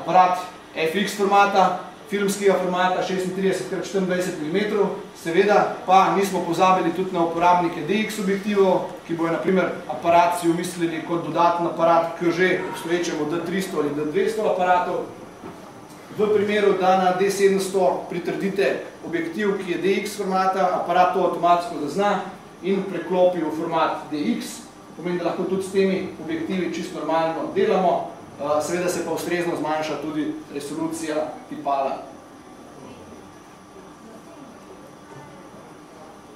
aparat FX formata, filmskega formata 36x24 mm, seveda pa nismo pozabili tudi na uporabnike DX objektivov, ki bojo na primer aparat si umislili kot dodaten aparat k že obstoječemu D300 ali D200 aparatov. V primeru, da na D700 pritrdite objektiv, ki je DX formata, aparat to avtomatsko zazna in preklopi v format DX, pomeni, da lahko tudi s temi objektivi čisto normalno delamo, seveda se pa ustrezno zmanjša tudi resolucija tipala.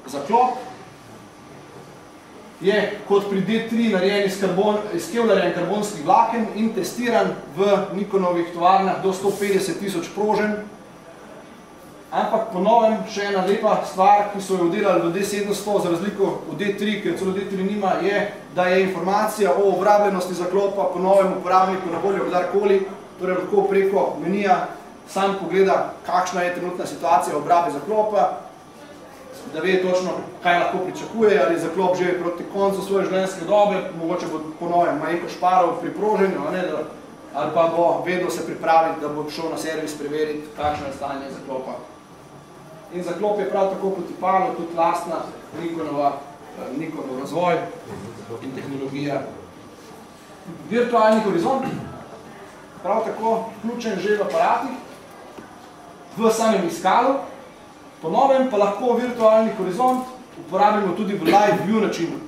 Zaklop je kot pri D3 narejen iz kevlarja karbonskih vlaken in testiran v Nikonovih tovarnah do 150 000 proženj. Ampak po novem še ena lepa stvar, ki so jo vdelali v D700, za razliko od D3, ker celo D3 nima, je, da je informacija o obrabljenosti zaklopa po novem uporabniku na voljo kdarkoli, torej lahko preko menija sam pogleda, kakšna je trenutna situacija obrabe zaklopa, da ve točno, kaj lahko pričakuje, ali je zaklop že proti koncu svoje življenjske dobe, mogoče bo po novem majko šparov pri proženju, ali pa bo vedno se pripraviti, da bo šel na servis preveriti, kakšno je stanje zaklopa. In zaklop je prav tako kot tipalo, tudi lastna Nikonov razvoj in tehnologija. Virtualni horizont, prav tako vključen že v aparatih, v samem iskalu, po novem pa lahko virtualni horizont uporabimo tudi v live view načinu.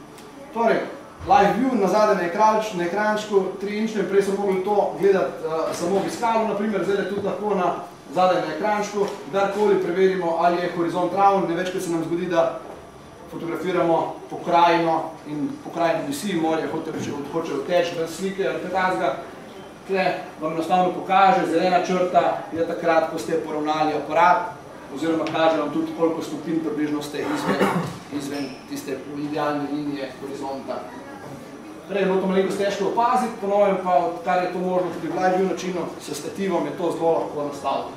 Torej, live view nazadaj na ekrančku 3-inčno in prej smo mogli to gledati samo v iskalu, naprimer, zdaj tudi lahko zadaj na ekrančku, kdarkoli preverimo, ali je horizont raven, ne večkrat se nam zgodi, da fotografiramo pokrajino in pokrajino visi, morje hoče odteči brez slike ali kaj. Tle vam enostavno pokaže, zelena črta je takrat, ko ste poravnali aparat, oziroma kaže vam tudi, koliko stopinj približno ste izven tiste idealne linije horizonta. Prej je bilo to malenkost težko opaziti, po novem pa, odkar je to možno tudi v live view načinu, s stativom je to zelo lahko nastaviti.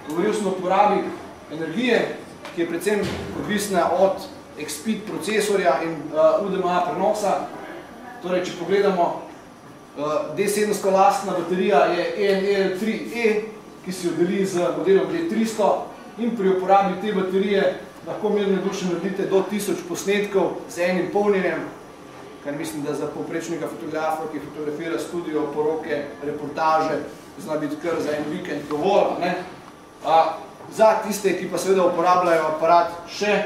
Govoril sem o uporabi energije, ki je predvsem odvisna od XPID procesorja in UDMA prenosa. Torej, če pogledamo, D700 lastna baterija je ENL3E, ki si jo deli z modelom D300 in pri uporabi te baterije lahko mirno dušno naredite do 1000 posnetkov z enim polnjenjem, kar mislim, da za povprečnega fotografa, ki fotografira studio, poroke, reportaže, zna biti kar za en vikend dovolj. Za tiste, ki pa seveda uporabljajo aparat še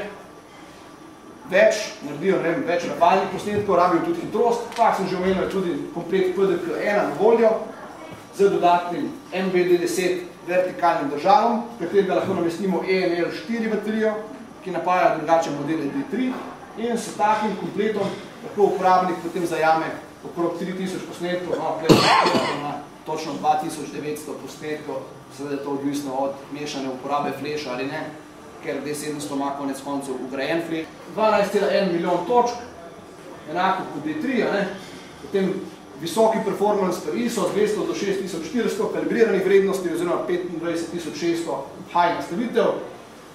več, naredijo več napalnih posnetkov, rabijo tudi hitrost, pa sem že omenil tudi komplet PDK-1 na voljo z dodatnim MBD10 vertikalnim državom, v katerega lahko namestimo ENL4 baterijo, ki napaja drugače modele D3 in s takim kompletom lahko uporabnik potem zajame okrog 3000 posnetkov, točno 2900 posnetkov, seveda je to odvisno od mešane uporabe flasha ali ne, ker D700 ima konec koncev ugrajen flash. 12,1 milijon točk, enako kot D3, potem visoki performance per ISO, 200 do 6400 kalibriranih vrednosti oziroma 25600 high nastavitev,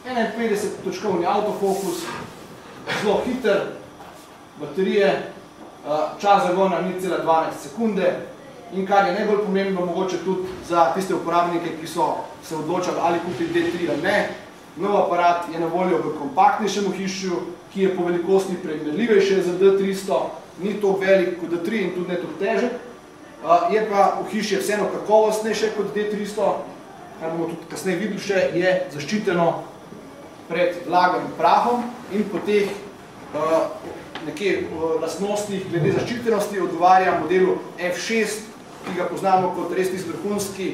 51-točkovni autofokus, zelo hiter, baterije, čas zagona 0,12 sekunde in kar je najbolj pomembno mogoče tudi za tiste uporabnike, ki so se odločali ali kupiti D3 ali ne, nov aparat je na voljo v kompaktnejšem ohišju, ki je po velikosti primerljivejše za D300, ni to velik kot D3 in tudi ne toliko težek, je pa ohišje vseeno kakovostnejše kot D300, kar bomo tudi kasneje videli še, je zaščiteno pred vlago in prahom in po teh nekje lastnostih glede zaščitenosti odgovarja modelu F6, ki ga poznamo kot res tisti vrhunski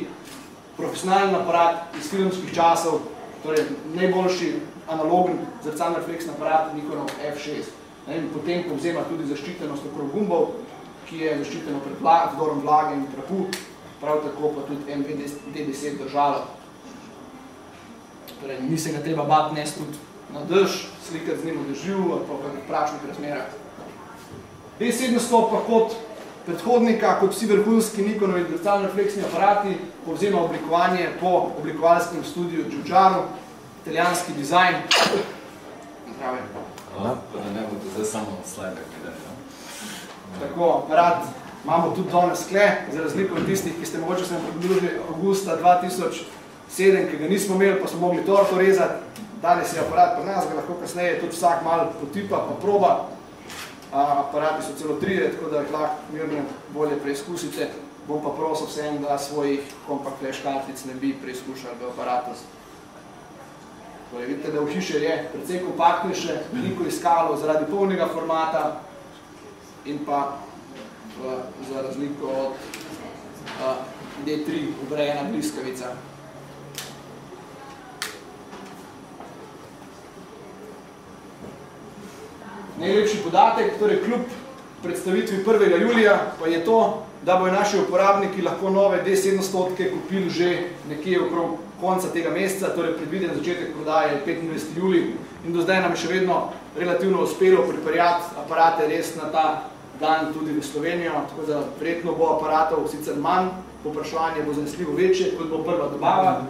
profesionalni aparat iz filmskih časov, torej najboljši analogni zrcalno refleksni aparat Nikonov F6. Potem povzema tudi zaščitenost okrog gumbov, ki je zaščiteno pred vdorom vlage in prahu, prav tako pa tudi MBD10 držalo. Torej, ni se ga treba bati nesti tudi na dež, slikati z njim v dežju ali pa v prašnih razmerah. D700 pa kot predhodnika, kot vsi vrhunski Nikonovi zrcalno refleksni aparati, povzema oblikovanje po oblikovalskem studiu Giugiaro, italijanski dizajn. Pa da ne bodo zdaj samo slajde gledali. Tako, aparat Imamo tudi danes skle, za razliko od tistih, ki ste mogoče se nam pridružili avgusta 2007, ki ga nismo imeli, pa smo mogli torto rezati. Danes je aparat pri nas, ga lahko kasneje tudi vsak malo potipa, pa proba. Aparati so celo 3, tako da jih lahko mirno bolje preizkusite. Bom pa prosil vsem, da svojih compact flash kartic ne bi preizkušali v aparatu. Torej, vidite, da v hiše je precej kompaktnejše, veliko iskalo zaradi polnega formata in pa za razliko od D3 ugrajena bliskavica. Najlepši podatek, torej kljub predstavitvi 1. julija, pa je to, da bojo naši uporabniki lahko nove D700 kupili že nekje okrog konca tega meseca, torej predviden začetek prodaje je 25. julij in do zdaj nam je še vedno relativno uspelo pripeljati aparate res na ta dan tudi v Slovenijo, tako da verjetno bo aparatov sicer manj, povpraševanje bo zanesljivo večje, kot bo prva dobava,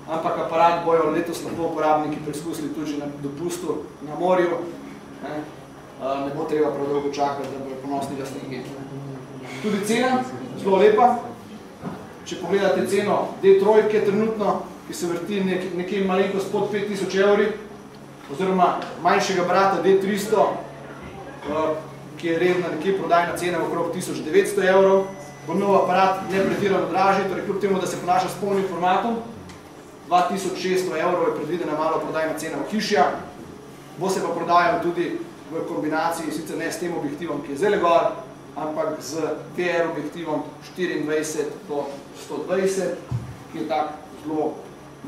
ampak aparat bojo letos lahko uporabniki preizkusili tudi na dopustu na morju. Ne bo treba prav dolgo čakati, da bojo ponosni lastniki. Tudi cena, zelo lepa. Če pogledate ceno D3 trenutno, ki se vrti nekje malenkost pod 5000 evri, oziroma manjšega brata D300, ki je redna nekje prodajna cena okrog 1900 evrov, bo nov aparat ne pretirano dražji, torej kljub temu, da se ponaša s polnim formatom, 2600 evrov je predvidena malo prodajna cena v hišja, bo se pa prodajal tudi v kombinaciji, sicer ne s tem objektivom, ki je zelo gor, ampak z VR objektivom 24-120, ki je tak zelo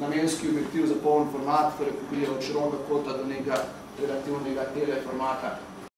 namenski objektiv za poln format, torej pokrije od širokega kota do nekega relativnega teleformata.